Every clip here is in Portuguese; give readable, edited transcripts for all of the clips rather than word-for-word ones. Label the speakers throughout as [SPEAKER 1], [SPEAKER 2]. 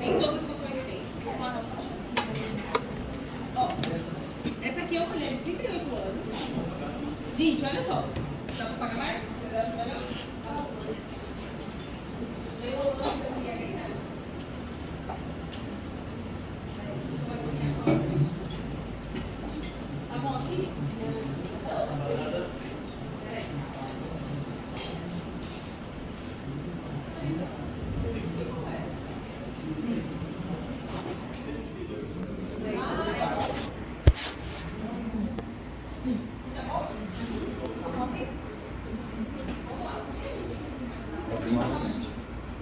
[SPEAKER 1] Nem todas são tão extensas. Vamos lá, ó, essa aqui é uma mulher de 38 anos. Gente, olha só. Dá pra pagar mais? Você acha melhor? Eu não sei ali, né? Tá bom assim?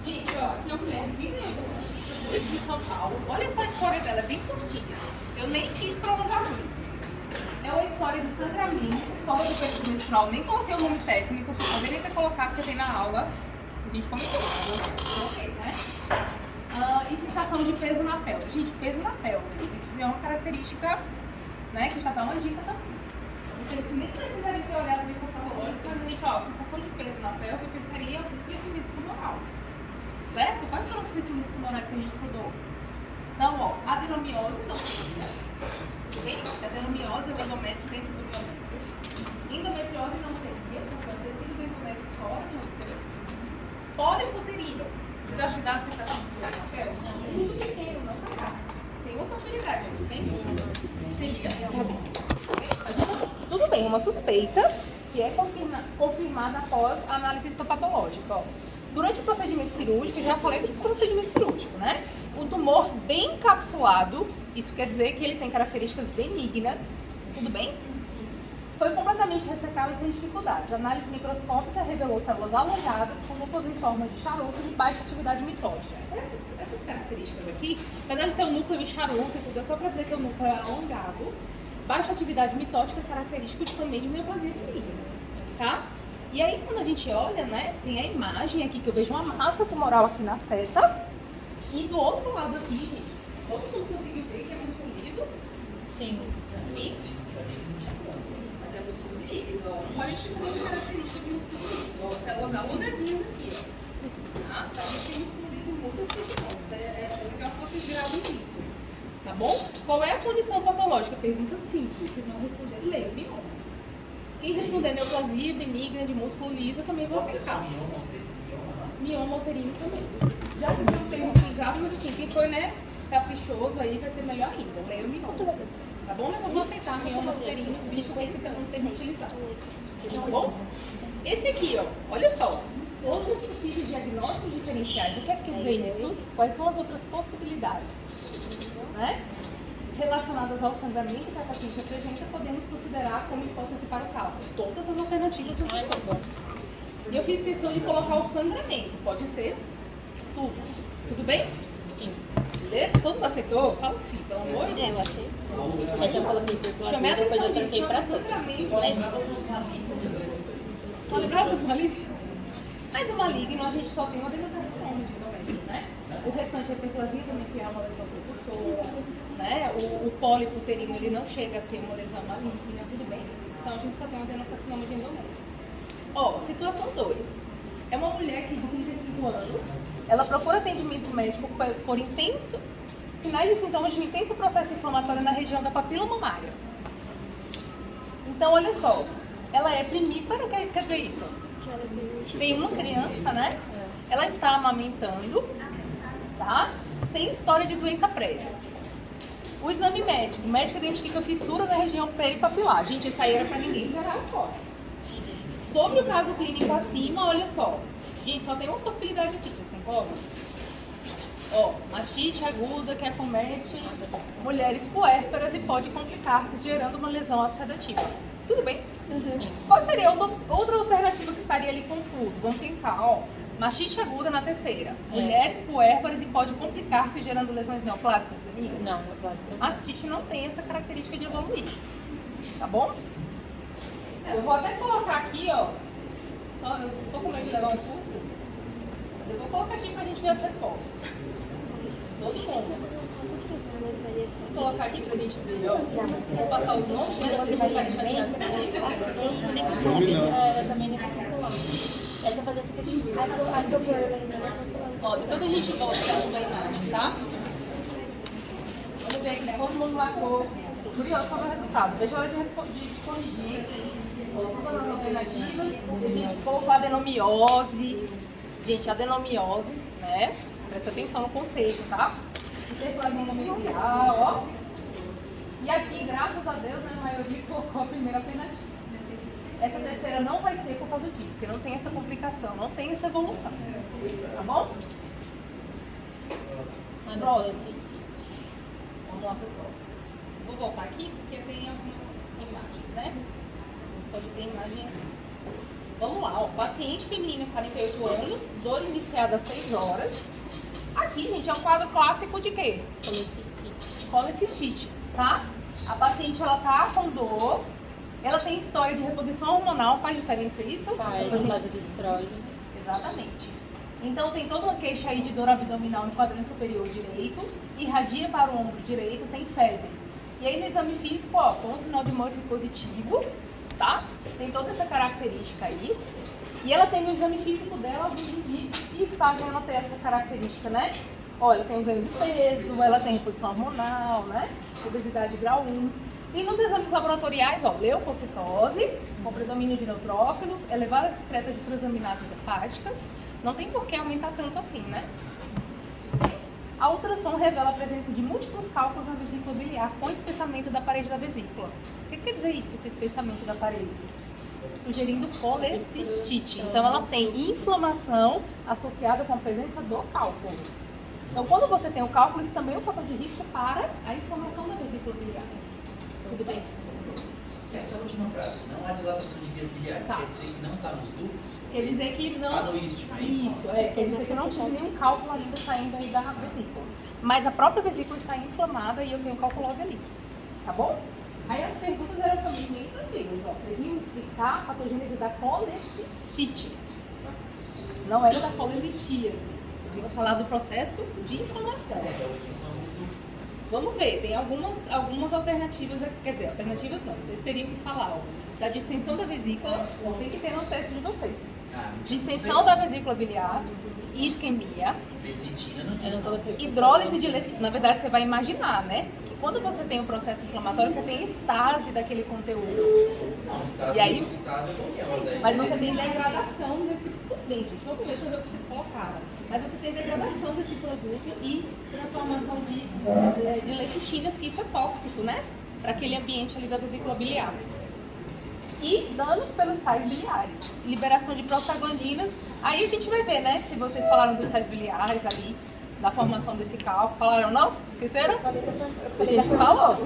[SPEAKER 1] Gente, ó, aqui é uma mulher de São Paulo. Olha só a história dela, é bem curtinha. Eu nem quis prolongar muito. É uma história de sangramento, forma do período menstrual. Nem coloquei o nome técnico, poderia ter colocado, porque tem na aula. A gente comentou, coloquei, né? E sensação de peso na pele. Gente, peso na pele. Isso é uma característica, né, que já dá uma dica também. Vocês nem precisariam ter olhado no patológico, mas a gente, ó, sensação de peso na pele, eu pensaria no crescimento tumoral. Certo? Quais foram os crescimentos tumorais que a gente estudou? Então, ó, adenomiose não seria. Ok? Adenomiose é o endométrio dentro do miométrio. Endometriose não seria, porque é o tecido do endométrio fora do útero. Pólipo uterino. Vocês acham que dá a sensação de peso na pele? Não, é muito pequeno, não tá. Tem uma possibilidade, não tem? Seria. Tudo bem, uma suspeita que é confirmada após a análise histopatológica. Ó. Durante o procedimento cirúrgico, já falei do procedimento cirúrgico, né? O tumor bem encapsulado, isso quer dizer que ele tem características benignas, tudo bem? Foi completamente ressecado e sem dificuldades. A análise microscópica revelou células alongadas com núcleos em forma de charuto de baixa atividade mitótica. Essas características aqui, apesar de ter um núcleo em charuto e tudo, é só para dizer que o núcleo é alongado. Baixa atividade mitótica é característico também de neoplasia benigna, tá? E aí, quando a gente olha, né, tem a imagem aqui que eu vejo uma massa tumoral aqui na seta. E do outro lado aqui, gente, todo mundo conseguiu ver que é músculo liso? Sim. Assim? Mas é músculo liso, ó. Não pode esquecer essa característica de músculo liso. Ó, células alongadinhas aqui, ó. Tá? Então, a gente tem músculo liso muitas regiões. É legal que vocês gravem isso. Tá bom? Qual é a condição patológica? Pergunta simples. Vocês vão responder mioma. Quem responder neoplasia benigna de músculo liso, eu também vou aceitar. Mioma uterino também. Já que esse é um termo utilizado, mas assim, quem foi, né, caprichoso aí vai ser melhor ainda. Leia o mioma. Tá bom? Mas eu vou aceitar miomas uterinos, visto que esse é um termo utilizado. Tá bom? Esse aqui, ó, olha só. Outros possíveis diagnósticos diferenciais. O que é que quer dizer isso? Quais são as outras possibilidades? Né? Relacionadas ao sangramento que a paciente apresenta, podemos considerar como hipótese para o caso. Todas as alternativas são hipóteses. E eu fiz questão de colocar o sangramento. Pode ser tudo. Tudo bem? Sim. Beleza? Todo mundo acertou? Fala sim, pelo amor de Deus.
[SPEAKER 2] Eu achei. Mas eu coloquei por
[SPEAKER 1] Chamei a
[SPEAKER 2] depois
[SPEAKER 1] atenção
[SPEAKER 2] eu troquei
[SPEAKER 1] disso.
[SPEAKER 2] pra
[SPEAKER 1] Sangramento. Só lembrava dos malignos? Mas o maligno, a gente só tem uma denotação de endométrio, né? O restante é hiperplasia também, é uma lesão propulsora, né? O pólipo uterino, ele não chega a ser uma lesão maligna, tudo bem? Então a gente só tem uma adenocarcinoma de endométrio. Ó, situação 2. É uma mulher que de 35 anos, ela procura atendimento médico por sinais e sintomas de um intenso processo inflamatório na região da papila mamária. Então, olha só, ela é primípara, quer dizer isso? Tem uma criança, né? Ela está amamentando, tá? Sem história de doença prévia. O exame médico. O médico identifica fissura na região peripapilar. Gente, isso aí era para ninguém gerar hipótese. Sobre o caso clínico acima, olha só. Gente, só tem uma possibilidade aqui, vocês concordam? Ó, mastite aguda que acomete mulheres puérperas e pode complicar-se, gerando uma lesão obsedativa. Tudo bem? Uhum. Qual seria outra alternativa que estaria ali confuso? Vamos pensar, ó. Mastite aguda na terceira. Mulheres puérperas e pode complicar-se, gerando lesões neoplásicas benignas?
[SPEAKER 2] Não, neoplásicas.
[SPEAKER 1] Mastite não tem essa característica de evoluir. Tá bom? Eu vou até colocar aqui, ó. Só, eu tô com medo de levar um susto, mas eu vou colocar aqui pra gente ver as respostas. Todo mundo. Vou colocar aqui pra gente ver, ó. Vou passar os nomes, né? Vocês vão ficar chateados comigo.
[SPEAKER 2] Eu também nem calcular. Essa foi dessa que eu disse. As que eu for lembrando, eu tô falando.
[SPEAKER 1] Ó, depois a gente volta pra ver a imagem, tá? ver aqui se todo mundo marcou. Curioso qual é o resultado. Veja a hora de corrigir todas as alternativas. A gente colocou adenomiose. Gente, adenomiose, né? Presta atenção no conceito, tá? Hiperplasia endometrial, ó. E aqui, graças a Deus, né, a maioria colocou a primeira alternativa. Essa terceira não vai ser por causa disso, porque não tem essa complicação, não tem essa evolução. Tá bom? Próximo. Vamos lá para o próximo. Vou voltar aqui porque tem algumas imagens, né? Você pode ter imagem aqui. Vamos lá, ó. Paciente feminino, 48 anos, dor iniciada às 6 horas. Aqui, gente, é um quadro clássico de quê? Colecistite, tá? A paciente, ela tá com dor, ela tem história de reposição hormonal, faz diferença isso?
[SPEAKER 2] Faz, por causa do estrógeno.
[SPEAKER 1] Exatamente. Então, tem toda uma queixa aí de dor abdominal no quadrante superior direito, irradia para o ombro direito, tem febre. E aí, no exame físico, ó, com um sinal de Murphy positivo, tá? Tem toda essa característica aí. E ela tem no exame físico dela alguns indícios que fazem ela ter essa característica, né? Ó, ela tem um ganho de peso, ela tem reposição hormonal, né? Obesidade grau 1. E nos exames laboratoriais, ó, leucocitose, com predomínio de neutrófilos, elevada excreta de transaminases hepáticas. Não tem por que aumentar tanto assim, né? A ultrassom revela a presença de múltiplos cálculos na vesícula biliar com espessamento da parede da vesícula. O que quer dizer isso, esse espessamento da parede? Sugerindo colecistite. Então, ela tem inflamação associada com a presença do cálculo. Então, quando você tem o cálculo, isso também é um fator de risco para a inflamação da vesícula biliar. Tudo bem?
[SPEAKER 3] Essa última frase, não há dilatação de vias biliares,
[SPEAKER 1] Tá.
[SPEAKER 3] quer dizer que não está nos ductos?
[SPEAKER 1] Quer dizer que não...
[SPEAKER 3] Está no istmo, é isso?
[SPEAKER 1] Isso, quer dizer que eu não tive nenhum cálculo ainda saindo aí da vesícula. Mas a própria vesícula está inflamada e eu tenho calculose ali. Tá bom? Aí as perguntas eram também bem tranquilas, ó. Vocês iam explicar a patogênese da colecistite. Não era da colelitíase. Vocês iam falar do processo de inflamação.
[SPEAKER 3] É a disfunção do ducto.
[SPEAKER 1] Vamos ver, tem algumas alternativas, quer dizer, alternativas não, vocês teriam que falar, ó, da distensão da vesícula, tem que ter no teste de vocês. Distensão da vesícula biliar, isquemia,
[SPEAKER 3] Lecitina não tinha.
[SPEAKER 1] hidrólise de lecitina. Na verdade, você vai imaginar, né? Que quando você tem um processo inflamatório, você tem estase daquele conteúdo.
[SPEAKER 3] Não, estase,
[SPEAKER 1] E aí-
[SPEAKER 3] estase é qualquer hora.
[SPEAKER 1] Mas você tem degradação desse... Tudo bem, gente, vamos ver para ver o que vocês colocaram. Mas você tem degradação desse produto e transformação de lecitinas, que isso é tóxico, né? Para aquele ambiente ali da vesícula biliar. E danos pelos sais biliares. Liberação de prostaglandinas. Aí a gente vai ver, né? Se vocês falaram dos sais biliares ali, da formação desse cálculo. Falaram não? Esqueceram? A gente falou.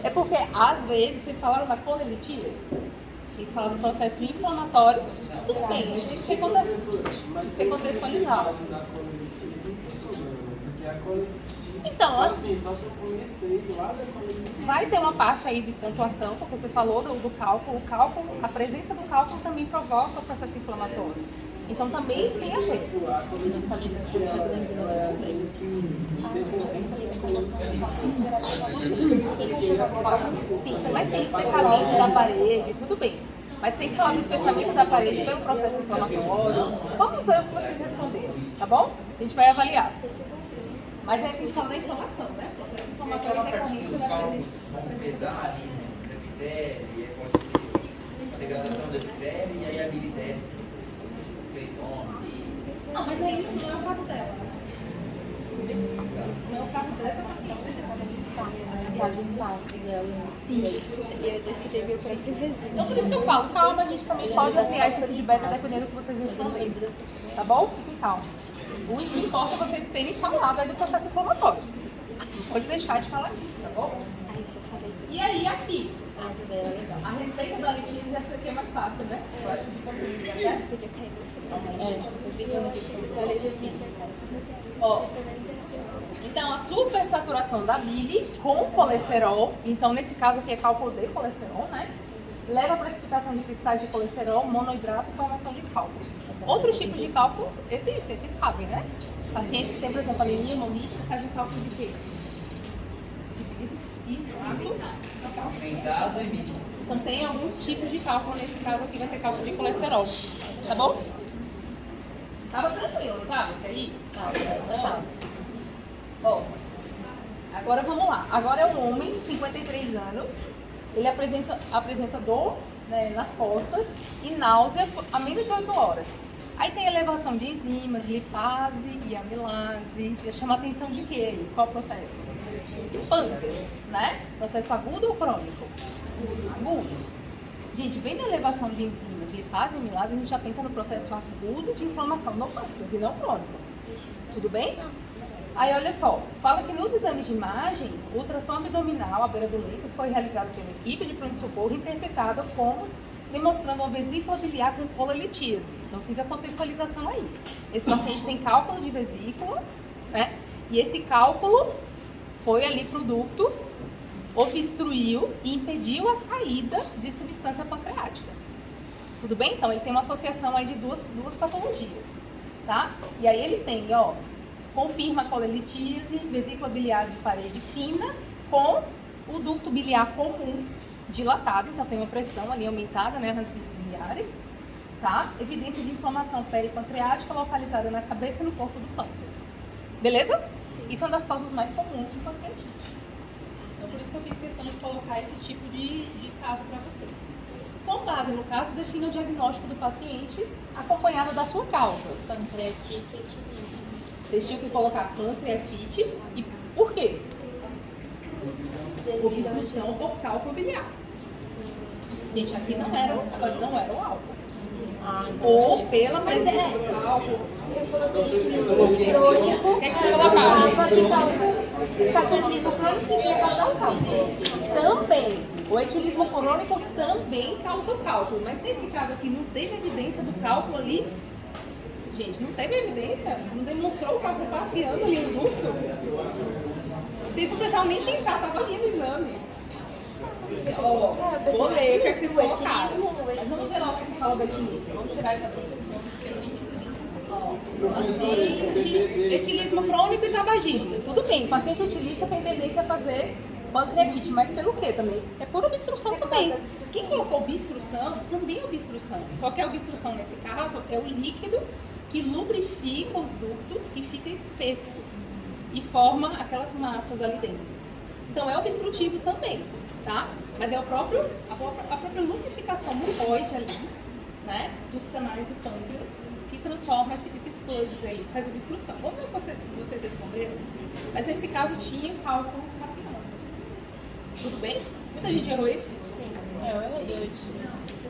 [SPEAKER 1] É porque, às vezes, vocês falaram da colelitíase. Tem que falar do processo inflamatório. Tudo bem, mas tem que ser contextualizado. Então, assim,
[SPEAKER 4] Só se eu conhecer lá da coletividade.
[SPEAKER 1] vai ter uma parte aí de pontuação, porque você falou do cálculo. O cálculo, a presença do cálculo também provoca o processo inflamatório. Então também tem a ver. Sim, mas tem espessamento da parede, tudo bem. Mas tem que falar do espessamento da parede pelo processo inflamatório. Vamos ver o que vocês responderam, tá bom? A gente vai avaliar. Mas é que a gente fala da inflamação, né? O processo inflamatório é decorrência
[SPEAKER 3] Os
[SPEAKER 1] da
[SPEAKER 3] cálculos
[SPEAKER 1] presença.
[SPEAKER 3] vão pesar ali no epitélio, e aí pode ter a degradação do epitélio, e aí a bile desce no peritônio ali.
[SPEAKER 1] Não, mas aí não é o caso dela. Não é o caso dessa paciente.
[SPEAKER 2] Sim. Esse teve o próprio resíduo.
[SPEAKER 1] Então por isso que eu falo, calma, a gente também pode ampliar esse feedback dependendo do que vocês responderem. Tá bom? Fiquem calmos. O que importa é vocês terem falado aí do processo inflamatório. Não pode deixar de falar disso, tá bom? E aí, a FI? A respeito da litíase, essa aqui é mais fácil, né? Eu acho que compreender até.
[SPEAKER 2] Podia cair.
[SPEAKER 1] Tô brincando aqui com Ó, então a supersaturação da bile com colesterol, então nesse caso aqui é cálculo de colesterol, né? Leva à precipitação de cristais de colesterol, monoidrato e formação de cálculos. Outros tipos de cálculos existem, vocês sabem, né? Pacientes que têm, por exemplo, anemia hemolítica fazem cálculo de quê? De hidrato.
[SPEAKER 3] Alimentado e misto.
[SPEAKER 1] Então tem alguns tipos de cálculo, nesse caso aqui vai ser cálculo de colesterol, tá bom? Tava tranquilo, não tava esse aí? Tá. Bom, agora Agora vamos lá. Agora é um homem, 53 anos. Ele apresenta dor, né, nas costas e náusea a menos de 8 horas. Aí tem elevação de enzimas, lipase e amilase. Chama a atenção de quê aí? Qual o processo? Pâncreas, né? Processo agudo ou crônico? Agudo. Gente, vendo a elevação de enzimas, lipase e amilase, a gente já pensa no processo agudo de inflamação no pâncreas e não crônico. Tudo bem? Aí, olha só, fala que nos exames de imagem, o ultrassom abdominal à beira do leito foi realizado pela equipe de pronto-socorro, interpretado como demonstrando uma vesícula biliar com colelitíase. Então, fiz a contextualização aí. Esse paciente tem cálculo de vesícula, né? E esse cálculo foi ali para o ducto, obstruiu e impediu a saída de substância pancreática. Tudo bem? Então, ele tem uma associação aí de duas patologias, tá? E aí ele tem, ó, confirma a colelitíase, vesícula biliar de parede fina com o ducto biliar comum dilatado, então tem uma pressão ali aumentada, né, nas vias biliares, tá? Evidência de inflamação peripancreática localizada na cabeça e no corpo do pâncreas. Beleza? Sim. Isso é uma das causas mais comuns de pancreatite. Então, por isso que eu fiz questão de colocar esse tipo de caso para vocês. Com base no caso, defina o diagnóstico do paciente acompanhado da sua causa.
[SPEAKER 2] Pancreatite e etilismo.
[SPEAKER 1] Vocês tinham que colocar pancreatite e por quê? Obstrução por cálculo biliar. Gente, aqui não era o álcool. Ou pela presença do álcool.
[SPEAKER 2] Crónico,
[SPEAKER 1] O que é que você colocava?
[SPEAKER 2] que causa etilismo crônico que ia causar o cálculo.
[SPEAKER 1] Também. O etilismo crônico também causa o cálculo. Mas nesse caso aqui não teve evidência do cálculo ali. Gente, não teve evidência? Não demonstrou o cálculo passeando ali no ducto? Vocês não precisavam nem pensar, estava ali no exame. Ó, vou ler o que é que vocês colocaram. Mas vamos ver lá o que fala do etilismo. Vamos tirar essa coisa. Paciente, etilismo crônico e tabagismo. Tudo bem, paciente etilista tem tendência a fazer pancreatite, mas pelo quê também? É por obstrução também. Quem colocou obstrução, também é obstrução. Só que a obstrução, nesse caso, é o líquido que lubrifica os ductos, que fica espesso e forma aquelas massas ali dentro. Então, é obstrutivo também, tá? Mas é a própria lubrificação mucoide ali, né, dos canais do pâncreas, que transforma esses plugs aí, faz obstrução. Vamos ver o que vocês responderam? Mas nesse caso tinha cálculo facial. Tudo bem? Muita gente errou esse? Sim.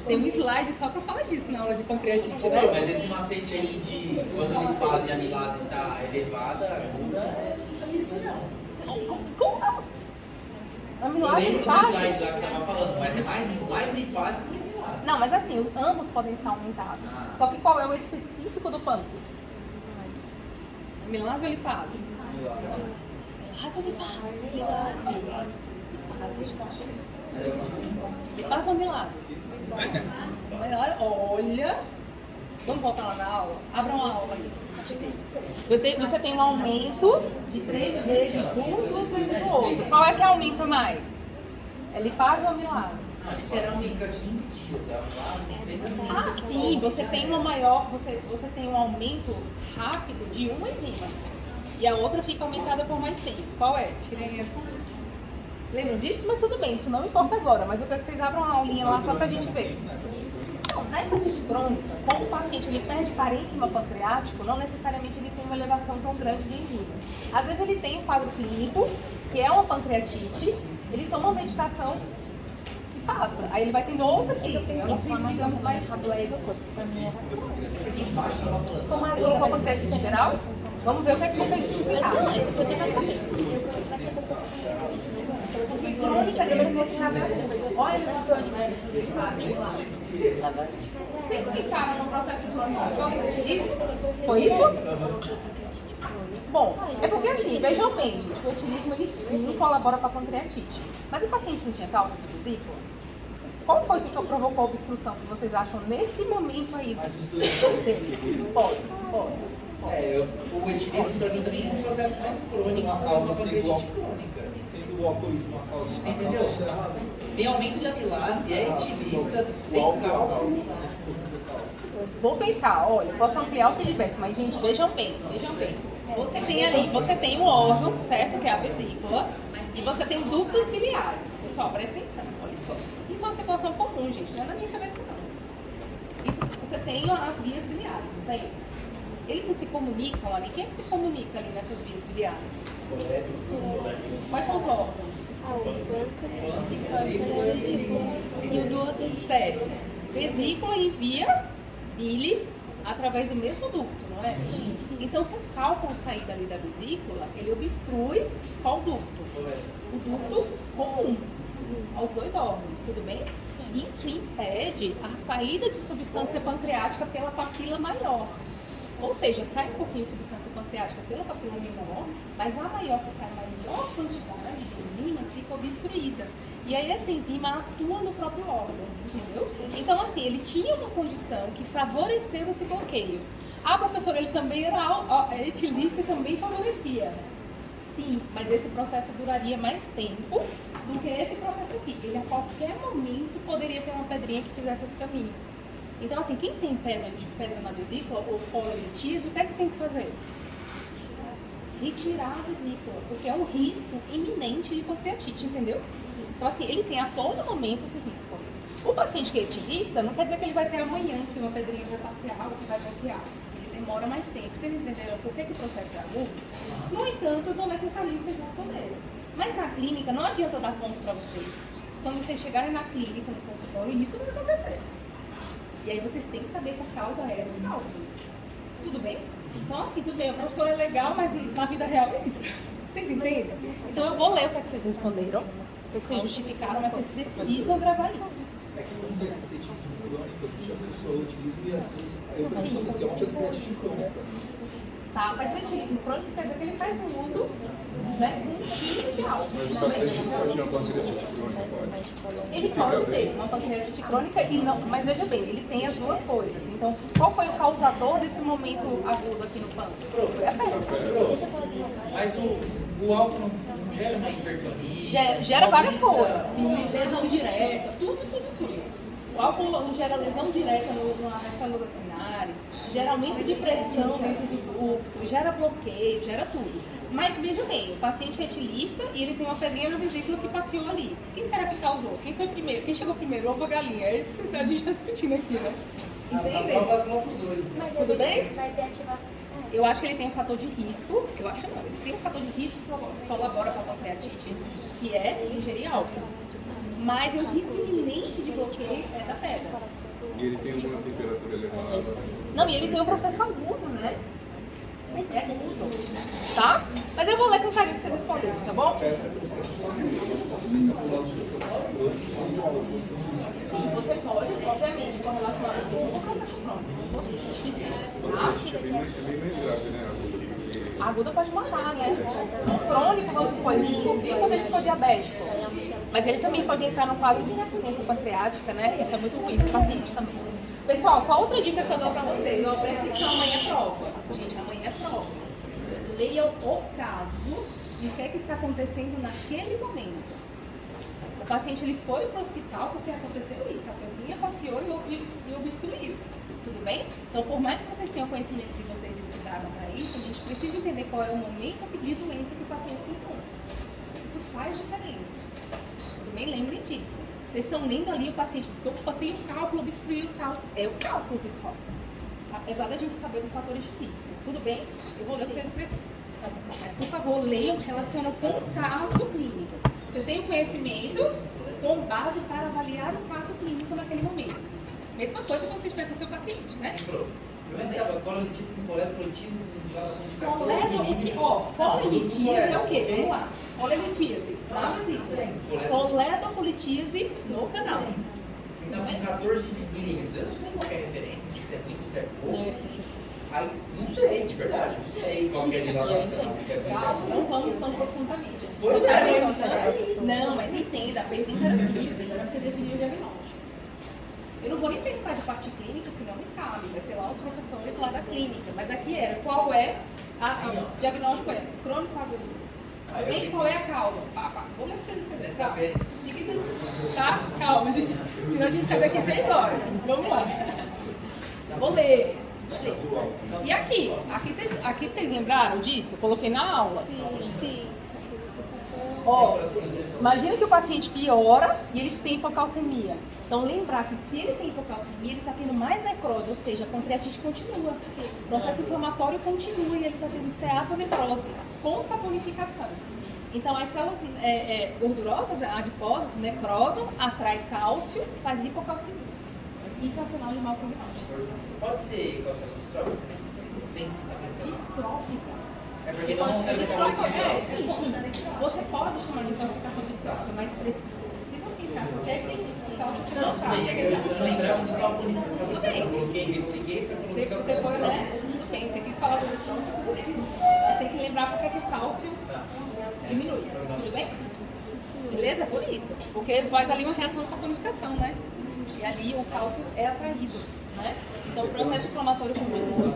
[SPEAKER 1] Tem um slide só pra falar disso na aula de pancreatite, né?
[SPEAKER 3] Mas esse macete aí de quando a lipase e a amilase tá elevada, aguda, não é isso não.
[SPEAKER 1] Como não?
[SPEAKER 3] Eu
[SPEAKER 1] Amilase e
[SPEAKER 3] lembro do
[SPEAKER 1] lipase?
[SPEAKER 3] slide lá que tava falando, mas é mais lipase do que amilase.
[SPEAKER 1] Não, mas assim, ambos podem estar aumentados. Só que qual é o específico do pâncreas? Amilase ou lipase? Amilase ou lipase? Lipase ou amilase? Olha, vamos voltar lá na aula? Abra uma aula aqui. Você tem um aumento de 3 vezes duas vezes o outro. Qual é que aumenta mais? É lipase ou amilase?
[SPEAKER 3] Geralmente fica 15 dias, a amilase fez assim.
[SPEAKER 1] Ah, sim, você tem uma maior, você tem um aumento rápido de uma enzima. E a outra fica aumentada por mais tempo. Qual é? Tirei a... Lembram disso? Mas tudo bem, isso não importa agora. Mas eu quero que vocês abram uma aulinha lá só pra gente ver. Não, na hepatite crônica, como o paciente ele perde parênquima pancreático, não necessariamente ele tem uma elevação tão grande de enzimas. Às vezes ele tem um quadro clínico, que é uma pancreatite, ele toma uma medicação e passa. Aí ele vai tendo outra crise, é uma forma, digamos, mais leve. Como você colocou a pancreatite em geral, vamos ver o que é que você justificar. Porque crônica, nesse caso, olha a relação de Vocês pensaram no processo crônico do pancreatismo? Foi isso? Bom, é porque assim, vejam bem, gente, o etilismo ele sim colabora com a pancreatite. Mas o paciente não tinha cálculo de vesícula? Qual foi que provocou a obstrução que vocês acham nesse momento aí? Pode.
[SPEAKER 3] O etilismo para mim também é um processo mais crônico,
[SPEAKER 4] uma causa
[SPEAKER 3] pancreatite crônica.
[SPEAKER 4] Sendo o alcoolismo uma causa.
[SPEAKER 3] Você entendeu? Tem aumento de amilase, é etilista, tem cálculo.
[SPEAKER 1] Vou pensar, olha, posso ampliar o feedback, mas gente, vejam bem. Você tem ali, você tem um órgão, certo? Que é a vesícula, E você tem ductos biliares. Pessoal, presta atenção, olha só. Isso é uma situação comum, gente, não é na minha cabeça não. Isso, você tem as vias biliares, não tem? Eles não se comunicam ali. Quem é que se comunica ali nessas vias biliares? Quais são os órgãos?
[SPEAKER 2] A vesícula e o do outro.
[SPEAKER 1] Certo. Vesícula envia bile através do mesmo ducto, não é? Então, se o cálculo sair dali da vesícula, ele obstrui qual ducto? O ducto comum aos dois órgãos, tudo bem? Isso impede a saída de substância pancreática pela papila maior. Ou seja, sai um pouquinho de substância pancreática pela papila menor, mas a maior que sai maior quantidade de enzimas fica obstruída. E aí essa enzima atua no próprio órgão, entendeu? Então, assim, ele tinha uma condição que favoreceu esse bloqueio. Ah, professora, ele também era etilista e também favorecia. Sim, mas esse processo duraria mais tempo do que esse processo aqui. Ele a qualquer momento poderia ter uma pedrinha que fizesse esse caminho. Então, assim, quem tem pedra na vesícula ou polilitíase, o que é que tem que fazer? Retirar a vesícula, porque é um risco iminente de pancreatite, entendeu? Então, assim, ele tem a todo momento esse risco. O paciente que é etilista, não quer dizer que ele vai ter amanhã que uma pedrinha vai passear ou que vai bloquear. Ele demora mais tempo. Vocês entenderam por que o processo é agudo? No entanto, eu vou ler com carinho vocês responderem. Mas na clínica, não adianta eu dar ponto para vocês. Quando vocês chegarem na clínica, no consultório, isso vai acontecer. E aí vocês têm que saber que a causa é o cálculo. Tudo bem? Então, assim, tudo bem, o professor é legal, mas na vida real é isso. Vocês entendem? Então eu vou ler o que, é que vocês responderam, o que, é que vocês justificaram, mas vocês precisam gravar isso.
[SPEAKER 4] É que não tem sintetismo crônico, a gente associou o utilismo e assim, eu preciso associar uma pancreatite crônica.
[SPEAKER 1] Tá, mas o etilismo crônico quer dizer que ele faz um uso, né, contínuo de álcool.
[SPEAKER 5] Mas o paciente que pode ter uma pancreatite crônica, pode.
[SPEAKER 1] Ele pode ter uma pancreatite crônica, e não, mas veja bem, ele tem as duas coisas. Então, qual foi o causador desse momento agudo aqui no pâncreas? Foi a pedra.
[SPEAKER 3] Mas o álcool não gera uma hipertonia?
[SPEAKER 1] Gera várias coisas. Sim, lesão direta, tudo. O álcool gera lesão direta nas células acilares, gera aumento de pressão dentro do ducto, gera bloqueio, gera tudo. Mas veja bem, o paciente é etilista e ele tem uma pedrinha na vesícula que passeou ali. Quem será que causou? Quem foi primeiro? Quem chegou primeiro? Ovo ou a galinha? É isso que a gente está discutindo aqui, né? Entendeu? Tudo bem?
[SPEAKER 6] Vai ter ativação.
[SPEAKER 1] Eu acho que ele tem um fator de risco, eu acho não, ele tem um fator de risco que colabora com a pancreatite, que é ingerir álcool. Mas o risco iminente de bloqueio é da pedra.
[SPEAKER 5] E ele tem alguma temperatura elevada.
[SPEAKER 1] Não, e ele tem um processo agudo, né? É agudo, tá? Mas eu vou ler com carinho que vocês responderem, tá bom? Sim, você pode, obviamente, correlacionar com o processo crônico. Tá?
[SPEAKER 5] É bem mais grave, né?
[SPEAKER 1] A aguda pode matar, né? O crônico, vamos supor, ele descobriu quando ele ficou diabético. Mas ele também pode entrar no quadro de insuficiência pancreática, né? Isso é muito ruim para o paciente também. Pessoal, só outra dica que eu dou para vocês. Eu preciso que amanhã é prova. Gente, amanhã é prova. Leiam o caso e o que é que está acontecendo naquele momento. O paciente ele foi para o hospital porque aconteceu isso. A pedrinha passeou e obstruiu. Tudo bem? Então, por mais que vocês tenham conhecimento que vocês estudaram para isso, a gente precisa entender qual é o momento de doença que o paciente se encontra. Isso faz diferença. Tudo bem? Lembrem disso. Vocês estão lendo ali o paciente, tem um cálculo, obstruiu e tal. É o cálculo que sofre. Apesar da gente saber os fatores de risco. Tudo bem? Eu vou ler o que vocês escreveram. Mas, por favor, leiam, relacionam com o caso clínico. Você tem o conhecimento com base para avaliar o caso clínico naquele momento. Mesma coisa quando você tiver com o seu paciente, né?
[SPEAKER 3] Colelitismo com coledopolitismo de dilatação de 14 milímetros.
[SPEAKER 1] Colelitíase é o quê? Vamos lá. Colelitíase na vesícula. Coledopolitíase no canal.
[SPEAKER 3] Então, com 14 milímetros, eu não sei qual é a referência, se é muito, se é pouco. Aí, não sei, de verdade, não sei qual é a dilatação.
[SPEAKER 1] Calma, não vamos tão profundamente.
[SPEAKER 3] Pois
[SPEAKER 1] Você está
[SPEAKER 3] é.
[SPEAKER 1] perguntando? Não, mas entenda, a pergunta era simples, era para você definir o diagnóstico. Eu não vou nem perguntar de parte clínica, que não me cabe, vai ser lá os professores lá da clínica. Mas aqui era qual é o diagnóstico é crônico agudo. Tudo bem? Qual é a causa? Vou ler o que vocês escreveram.
[SPEAKER 3] Saber.
[SPEAKER 1] Tá? Calma, gente. Senão a gente sai daqui 6 horas. Vamos lá. Vou ler. E aqui vocês lembraram disso? Eu coloquei na aula.
[SPEAKER 2] Sim.
[SPEAKER 1] Ó, imagina que o paciente piora e ele tem hipocalcemia. Então, lembrar que se ele tem hipocalcemia, ele está tendo mais necrose, ou seja, a pancreatite continua. O processo inflamatório continua e ele está tendo esteatonecrose com saponificação. Então, as células gordurosas, adiposas, necrosam, atrai cálcio, faz hipocalcemia. Isso é um sinal de mau prognóstico.
[SPEAKER 3] Pode ser classificação distrófica também? Tem que ser saponificação.
[SPEAKER 1] Distrófica.
[SPEAKER 3] É porque não é
[SPEAKER 1] Sim. Você pode chamar de classificação distrófica, mas vocês precisam pensar o que é que significa cálcio se não sabe.
[SPEAKER 3] Eu não lembrava de saponificação.
[SPEAKER 1] Tudo bem.
[SPEAKER 3] Eu expliquei isso, eu coloquei
[SPEAKER 1] Você foi, né? Tudo bem, você quis falar do distrófico, tudo bem. Mas tem que lembrar porque que o cálcio diminui. Tudo bem? Beleza? É por isso. Porque faz ali uma reação de saponificação, né? E ali o cálcio é atraído, né? Então o processo inflamatório continua.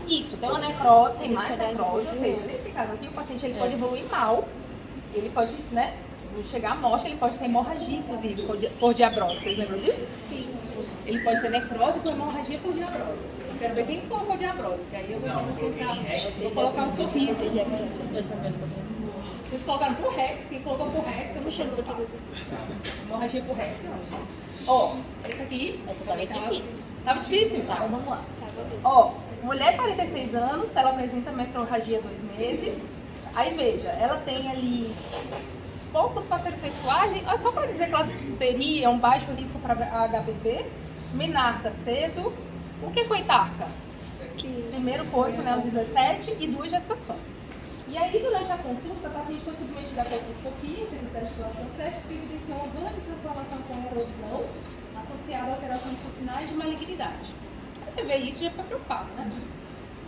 [SPEAKER 1] Isso, tem uma necrose, tem mais necrose, ou seja, nesse caso aqui o paciente ele pode evoluir mal, ele pode, né, chegar à morte, ele pode ter hemorragia, inclusive, por diabrose. Vocês lembram disso? Sim. Ele pode ter necrose com hemorragia por diabrose. Eu quero ver quem colocou diabrose, que aí eu vou colocar um sorriso. Vocês colocaram por Rex, quem colocou por Rex, eu não chamo pra fazer. Hemorragia por Rex, não, gente. Ó, esse aqui também tava difícil? Tá, vamos lá. Ó, mulher 46 anos, ela apresenta metrorragia 2 meses. Aí veja, ela tem ali poucos parceiros sexuais, só para dizer que ela teria um baixo risco para HPV, menarca cedo. O que é coitarca? Primeiro foi né, aos 17 e 2 gestações. E aí, durante a consulta, a paciente foi submetida à colposcopia, fez o teste de lancet, que evidenciou uma zona de transformação com erosão associada a alterações funcionais de malignidade. Você vê isso e já fica preocupado, né?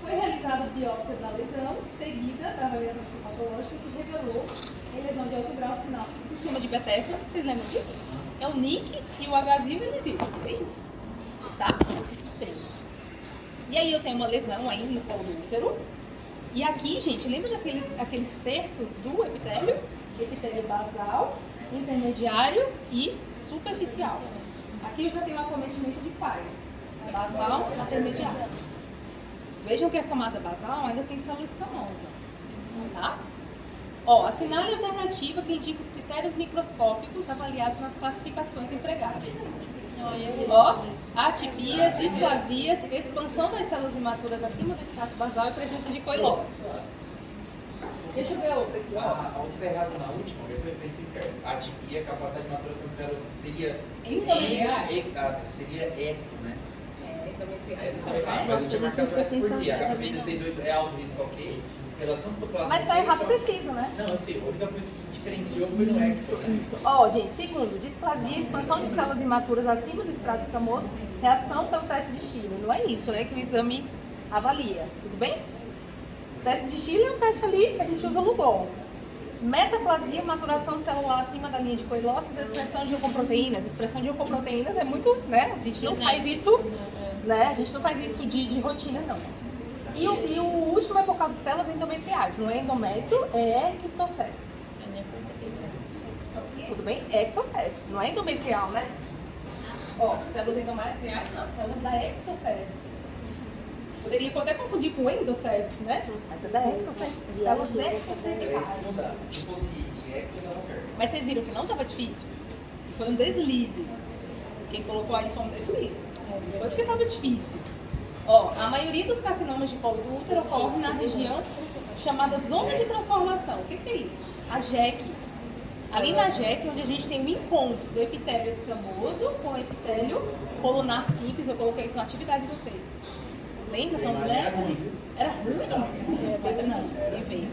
[SPEAKER 1] Foi realizada a biópsia da lesão, seguida da avaliação psicopatológica, que revelou a lesão de alto grau sinal do sistema de Bethesda. Vocês lembram disso? É o NIC e o HZIL e o NISIL. É isso? Tá? Esses sistemas. E aí eu tenho uma lesão aí no colo do útero. E aqui, gente, lembra aqueles terços do epitélio? Epitélio basal, intermediário e superficial. Aqui eu já tenho um acometimento de pares. Basal, intermediário. Vejam que a camada basal ainda tem célula escamosa. Tá? Ó, assinale a alternativa que indica os critérios microscópicos avaliados nas classificações empregadas. Ó, atipias, displasias, expansão das células imaturas acima do estrato basal e presença de coilócitos. Deixa eu ver a outra aqui, ó.
[SPEAKER 3] A outra tá errada na última, vê se eu pensei certo. A atipia, a capacidade de maturação de células seria
[SPEAKER 1] endometriais.
[SPEAKER 3] Seria ecto, né?
[SPEAKER 1] Endometriais.
[SPEAKER 3] Essa também errada, mas eu tinha marcado essa por quê? A HPV 16.8 é alto risco, ok? Relação citoplasma.
[SPEAKER 1] Mas tá errado o tecido, né?
[SPEAKER 3] Não, eu sei. A única coisa que diferenciou foi no ecto.
[SPEAKER 1] Ó, gente, segundo, displasia, expansão de células imaturas acima do estrato escamoso, reação pelo teste de Schiller. Não é isso, né, que o exame avalia, tudo bem? O teste de Schiller é um teste ali que a gente usa no GOL. Metaplasia, maturação celular acima da linha de coilócitos, expressão de oncoproteínas. Expressão de oncoproteínas é muito, né, a gente não faz isso, né, a gente não faz isso de rotina, não. E o último é por causa de células endometriais, não é endométrio, é ectoceles. Tudo bem? Ectoceles, não é endometrial, né? Ó, células endometriais não, células da ectoceles. Poderia até confundir com endoceles, né? Mas é da ectoceles, células ectocelicais.
[SPEAKER 3] Não dá. Se fosse ecto, dava certo.
[SPEAKER 1] Mas vocês viram que não estava difícil? Foi um deslize. Quem colocou aí foi um deslize. Foi porque estava difícil. Ó, a maioria dos carcinomas de colo do útero ocorre na região chamada zona de transformação. O que é isso? A JEC. Ali na JEC, onde a gente tem o encontro do epitélio escamoso com o epitélio colunar simples, eu coloquei isso na atividade de vocês. Lembra quando era? Era ruim? Não, veio.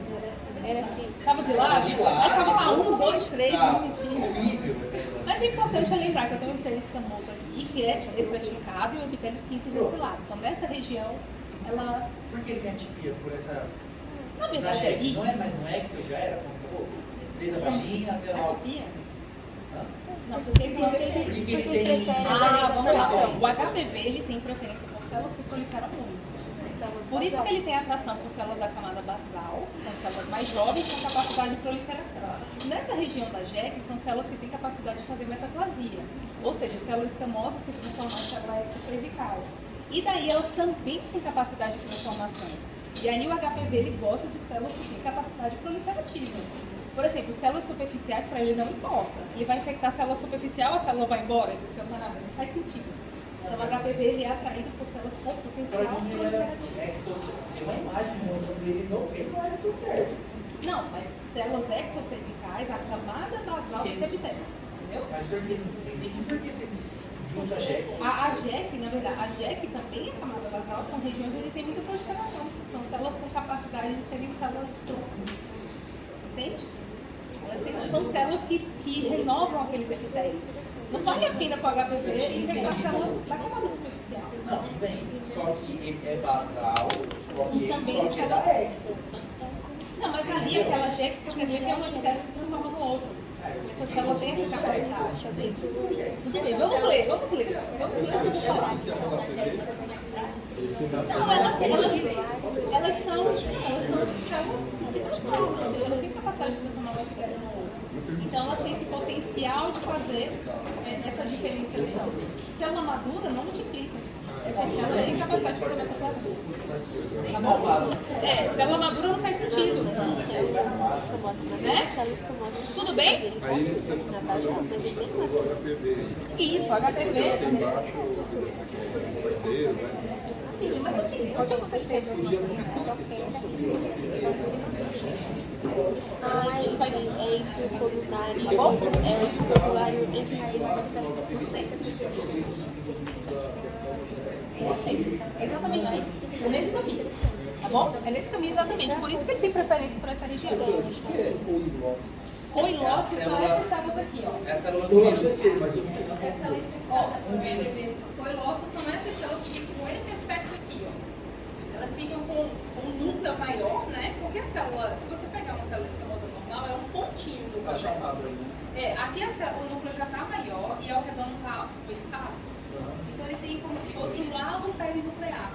[SPEAKER 2] Era assim.
[SPEAKER 1] Tava de lado?
[SPEAKER 3] De lado.
[SPEAKER 1] Aí tava lá, 1, 2, 3, bonitinho.
[SPEAKER 3] Horrível você.
[SPEAKER 1] Mas o importante é lembrar que eu tenho um epitélio escamoso aqui, que é estratificado, e um epitélio simples desse lado. Então, nessa região, ela...
[SPEAKER 3] Por que ele tem atipia? Por essa...
[SPEAKER 1] Na verdade, ali...
[SPEAKER 3] Não é, mas no ecto já era? Acabou? Desde a vagina até lá...
[SPEAKER 1] Atipia? Não, porque ele tem... vamos lá. O HPV, ele tem preferência por células que proliferam muito. Por isso que ele tem atração por células da camada basal, que são células mais jovens com capacidade de proliferação. Nessa região da JEC, são células que têm capacidade de fazer metaplasia, ou seja, células escamosas se transformam em célula ectocervical. E daí elas também têm capacidade de transformação. E aí o HPV ele gosta de células que têm capacidade proliferativa. Por exemplo, células superficiais para ele não importa. Ele vai infectar a célula superficial, a célula vai embora, descampa nada, não faz sentido. Então o HPV ele é atraído por células com potencial
[SPEAKER 3] Pra mim, ele
[SPEAKER 1] proliferativo.
[SPEAKER 3] tem uma imagem mostrando ele não é ectocervis.
[SPEAKER 1] Não, mas células ectocervicais, a camada basal do epitélio. Entendeu?
[SPEAKER 3] Mas entendi por que você justo a JEC.
[SPEAKER 1] A JEC, na verdade, a JEC também é camada basal, são regiões onde tem muita proliferação. São células com capacidade de serem células tronco. Entende? São células que renovam aqueles epitélios. Não vale a pena para o HPV infectar células da camada superficial.
[SPEAKER 3] Não, tudo bem. Só que ele é basal, ok,
[SPEAKER 1] Também
[SPEAKER 3] só que é da
[SPEAKER 1] célula-
[SPEAKER 3] ecto.
[SPEAKER 1] Não, mas ali aquela JEC só quer dizer que é um epitélio se transforma no outro. Essa célula tem essa capacidade. Tudo bem, vamos ler. Vamos ler essa de falar. Não, elas são células que se transformam, elas têm capacidade de transformar o epitélio no outro. Então elas têm esse potencial de fazer essa diferenciação. Célula madura não multiplica. Essas células têm capacidade de fazer metaplasia. Tá bom? Célula madura não faz sentido. Né? Tudo bem?
[SPEAKER 5] Aí você está falando do HPV.
[SPEAKER 1] Isso, HPV.
[SPEAKER 5] Tem embaixo, vai ser, né?
[SPEAKER 1] Sim, mas assim, pode acontecer as mesmas coisas.
[SPEAKER 2] Ah, isso é intracomunário. É intracomunário
[SPEAKER 1] É exatamente isso. É nesse caminho. Tá bom? É nesse caminho exatamente. Por isso que ele tem preferência por essa região. Ou ilócitos são essas células aqui, ó.
[SPEAKER 3] Essa célula do vírus.
[SPEAKER 1] Um vírus. Coilócitos são essas células que ficam com esse aspecto aqui, ó. Elas ficam com um núcleo maior, né? Porque a célula, se você pegar uma célula escamosa normal, é um pontinho do
[SPEAKER 4] Tá
[SPEAKER 1] núcleo.
[SPEAKER 4] chamado aí.
[SPEAKER 1] Aqui o núcleo já está maior e ao redor não está o espaço. Então ele tem como se fosse um halo perinuclear.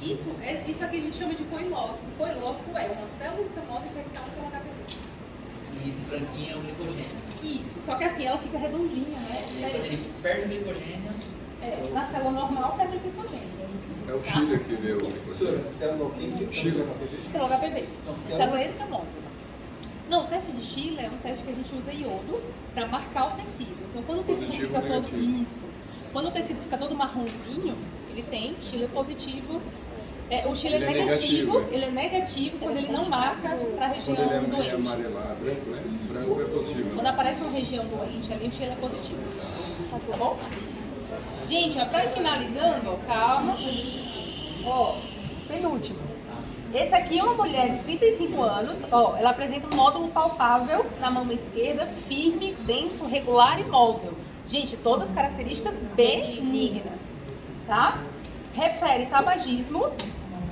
[SPEAKER 1] Isso aqui a gente chama de coilócito. Coilócito é uma célula escamosa infectada pelo HPV.
[SPEAKER 3] E esse branquinho é o glicogênio.
[SPEAKER 1] Isso, só que assim ela fica redondinha, né?
[SPEAKER 3] E quando ele perde o glicogênio,
[SPEAKER 1] Na célula normal perde o glicogênio.
[SPEAKER 5] É o Chile que vê o
[SPEAKER 4] Professora, célula quente
[SPEAKER 5] Chile.
[SPEAKER 1] Pelo HPV.
[SPEAKER 4] Não,
[SPEAKER 1] Célula escamosa. Não, o teste de Chile é um teste que a gente usa iodo para marcar o tecido. Então quando o tecido
[SPEAKER 5] Positivo
[SPEAKER 1] fica
[SPEAKER 5] ou
[SPEAKER 1] todo.
[SPEAKER 5] negativo.
[SPEAKER 1] Isso. Quando o tecido fica todo marronzinho, ele tem Chile positivo. O Chile
[SPEAKER 5] Ele
[SPEAKER 1] é
[SPEAKER 5] é
[SPEAKER 1] negativo,
[SPEAKER 5] negativo, né?
[SPEAKER 1] ele é negativo quando ele não marca para a região
[SPEAKER 5] Quando ele é
[SPEAKER 1] doente.
[SPEAKER 5] amarelado, branco, né? Branco é positivo.
[SPEAKER 1] Quando aparece uma região doente, ali o Chile é positivo. Tá bom? Gente, ó, pra ir finalizando, ó, calma. Ó, penúltimo. Esse aqui é uma mulher de 35 anos, ó, ela apresenta um nódulo palpável na mama esquerda, firme, denso, regular e móvel. Gente, todas características benignas, tá? Refere tabagismo,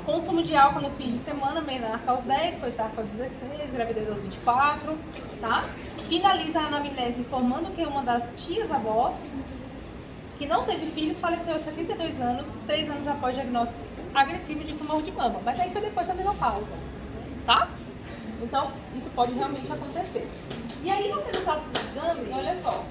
[SPEAKER 1] consumo de álcool nos fins de semana, menarca aos 10, coitarca aos 16, gravidez aos 24, tá? Finaliza a anamnese informando que uma das tias-avós, que não teve filhos, faleceu aos 72 anos, 3 anos após diagnóstico agressivo de tumor de mama. Mas aí foi depois da menopausa, tá? Então, isso pode realmente acontecer. E aí, no resultado dos exames, olha só.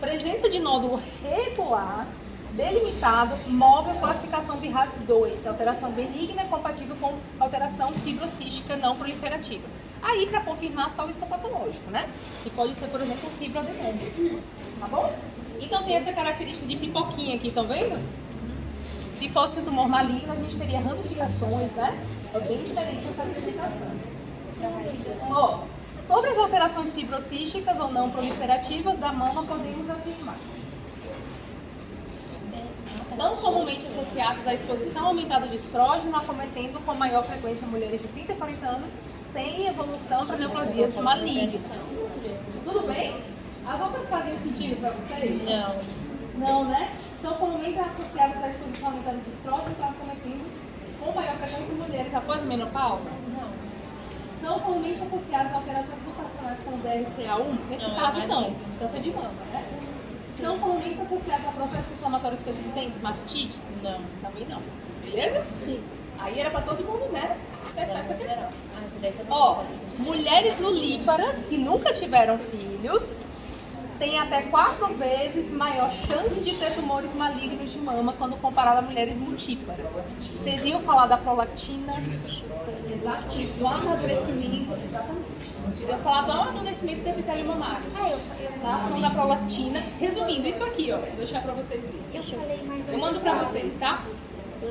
[SPEAKER 1] Presença de nódulo regular, delimitado, móvel, classificação de RADS 2, alteração benigna compatível com alteração fibrocística não proliferativa. Aí, para confirmar, só o histopatológico, né? Que pode ser, por exemplo, fibroadenoma, tá bom? Então, tem essa característica de pipoquinha aqui, estão vendo? Se fosse um tumor maligno, a gente teria ramificações, né? É bem diferente essa classificação. Ó, sobre as alterações fibrocísticas ou não proliferativas da mama, podemos afirmar. São comumente associados à exposição aumentada de estrógeno, acometendo com maior frequência mulheres de 30 e 40 anos, sem evolução para neoplasias malignas. Tudo bem? As outras faziam sentido para vocês?
[SPEAKER 2] Não.
[SPEAKER 1] Não, né? São comumente associadas à exposição aumentada de estrógeno, acometendo com maior frequência mulheres após a menopausa? Não. São comumente associadas a alterações mutacionais como BRCA1? Nesse caso, não. Câncer de mama, né? São comumente associadas a processos inflamatórios persistentes, mastites? Não, também não. Beleza?
[SPEAKER 2] Sim.
[SPEAKER 1] Aí era para todo mundo, né? Acertar essa questão.
[SPEAKER 2] Ah, essa daí que eu não
[SPEAKER 1] Ó,
[SPEAKER 2] sabia.
[SPEAKER 1] mulheres nulíparas que nunca tiveram filhos tem até 4 vezes maior chance de ter tumores malignos de mama quando comparado a mulheres multíparas. Vocês iam falar da prolactina? Exatamente. Do amadurecimento. Exatamente. Vocês iam falar do amadurecimento do epitélio mamário. Da ação da prolactina. Resumindo, isso aqui, ó. Vou deixar pra vocês verem. Eu mando pra vocês, tá?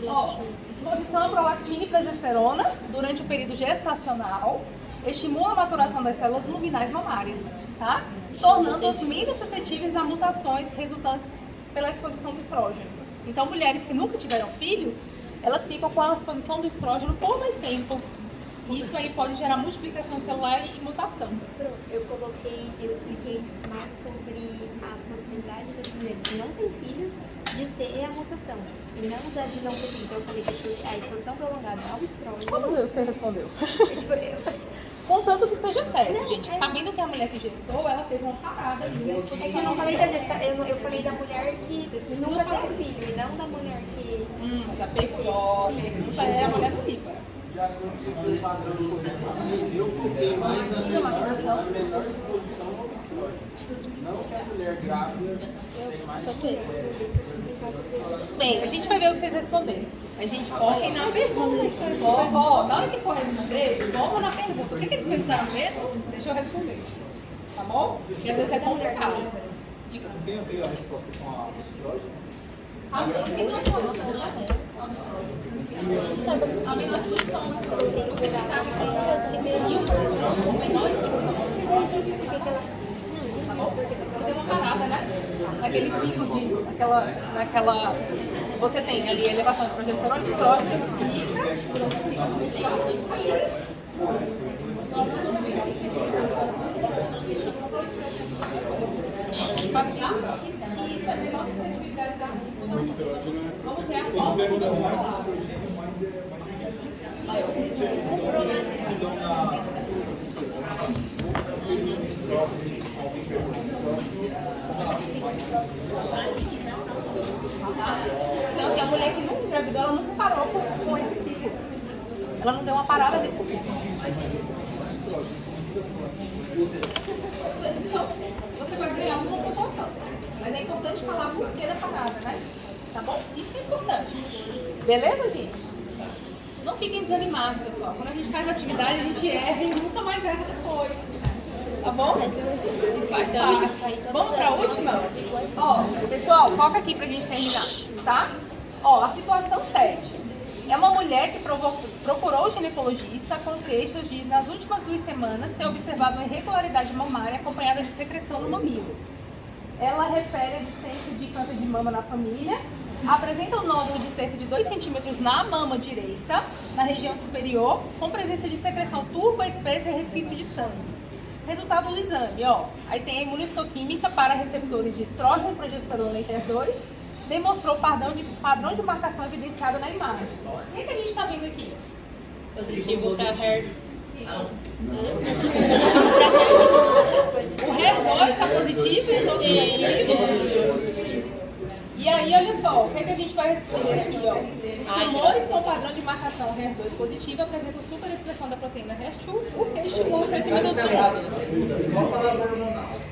[SPEAKER 1] Ó, exposição à prolactina e progesterona durante o período gestacional estimula a maturação das células luminais mamárias, tá? Tornando-as menos suscetíveis a mutações resultantes pela exposição do estrógeno. Então, mulheres que nunca tiveram filhos, elas ficam com a exposição do estrógeno por mais tempo. Isso aí pode gerar multiplicação celular e mutação.
[SPEAKER 6] Eu expliquei mais sobre a possibilidade das mulheres que não têm filhos de ter a mutação. E não da de não ter filho. Então eu falei que a exposição prolongada ao estrógeno.
[SPEAKER 1] Vamos ver o que você respondeu. Contanto que esteja certo, gente. Sabendo que a mulher que gestou, ela teve uma parada ali na exposição.
[SPEAKER 6] É que eu não falei da gestação, eu falei da mulher que nunca teve filho, e não da mulher que...
[SPEAKER 1] Mas a pergunta é a mulher do lípara.
[SPEAKER 4] De acordo com esse padrão de conversamento, eu foquei mais na menor exposição ao estrógeno. Não que a mulher grávida tem mais
[SPEAKER 1] Bem, a gente vai ver o que vocês responderem. A gente foca na pergunta. Ó, na hora que for responder, volta na pergunta. O que eles perguntaram mesmo? Deixa eu responder. Tá bom? Porque às vezes é complicado. Diga.
[SPEAKER 4] Tem a ver a resposta com a estrógeno?
[SPEAKER 1] A menor exposição, né? A menor exposição ao estrógeno. Se você está nesse período, a menor exposição ao estrógeno. Tá bom? Tem uma parada, né? Naquele ciclo naquela... Você tem ali a elevação de progesterona e estrógeno fica durante o ciclo do estrógeno. Torna os vírus suscetíveis a mudanças e isso é menor suscetibilidade da mutação. Vamos ter a forma de Então, assim, a mulher que nunca engravidou, ela nunca parou com esse ciclo. Ela não deu uma parada nesse ciclo. Então, você vai ganhar uma proporção. Mas é importante falar o porquê da parada, né? Tá bom? Isso que é importante. Beleza, gente? Não fiquem desanimados, pessoal. Quando a gente faz atividade, a gente erra e nunca mais erra depois. Tá bom? Isso faz parte. Vamos pra última? Ó, pessoal, foca aqui pra gente terminar, tá? Ó, a situação 7. É uma mulher que procurou o ginecologista com queixas de, nas últimas 2 semanas, ter observado uma irregularidade mamária acompanhada de secreção no mamilo. Ela refere a existência de câncer de mama na família, apresenta um nódulo de cerca de 2 centímetros na mama direita, na região superior, com presença de secreção turva, espessa e resquício de sangue. Resultado do exame, ó. Aí tem a imunohistoquímica para receptores de estrógeno, progesterona e HER2, demonstrou padrão de marcação evidenciado na imagem. O que a gente está vendo aqui? Positivo para HER. O HER2 está positivo e os outros negativos? E aí, olha só, o que a gente vai receber aqui, ó? Os tumores com padrão de marcação HER2 positivo apresentam superexpressão da proteína HER2, o que estimula o crescimento do tumor.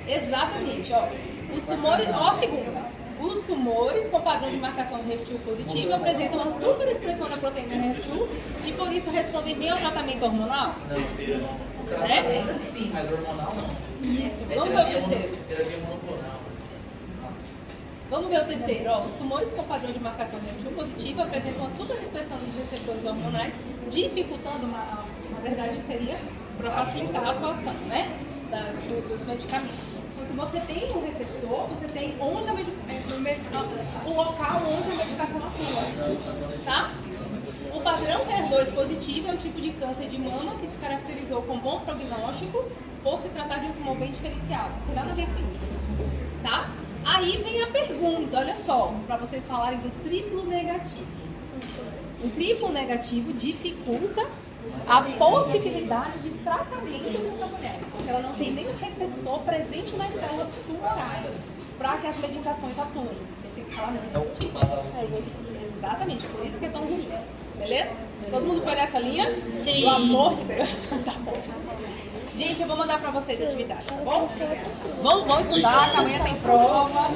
[SPEAKER 1] Exatamente, ó. Os tumores, ó, a segunda. Os tumores com padrão de marcação HER2 positivo apresentam uma superexpressão da proteína HER2 e por isso respondem bem ao tratamento hormonal?
[SPEAKER 3] Não. Tratamento sim, mas hormonal não.
[SPEAKER 1] Isso. Vamos ver o terceiro.
[SPEAKER 3] Terapia monoclonal.
[SPEAKER 1] Vamos ver o terceiro. Ó, os tumores com padrão de marcação HER2 positivo apresentam uma superexpressão dos receptores hormonais, dificultando, na verdade seria para facilitar a atuação, né, dos medicamentos. Então, se você tem um receptor, você tem onde o local onde a medicação atua, tá? O padrão HER2 positivo é um tipo de câncer de mama que se caracterizou com bom prognóstico por se tratar de um tumor bem diferenciado. Não tem nada a ver com isso, tá? Aí vem a pergunta, olha só, para vocês falarem do triplo negativo. O triplo negativo dificulta a possibilidade de tratamento dessa mulher, porque ela não tem nenhum receptor presente nas células tumorais para que as medicações atuem. Vocês têm que falar nesse sentido. Exatamente, por isso que é tão ruim. Beleza? Todo mundo foi nessa linha? Sim. Do amor de Deus. Tá bom. Gente, eu vou mandar pra vocês a atividade, tá bom? Vamos estudar, que amanhã tem prova.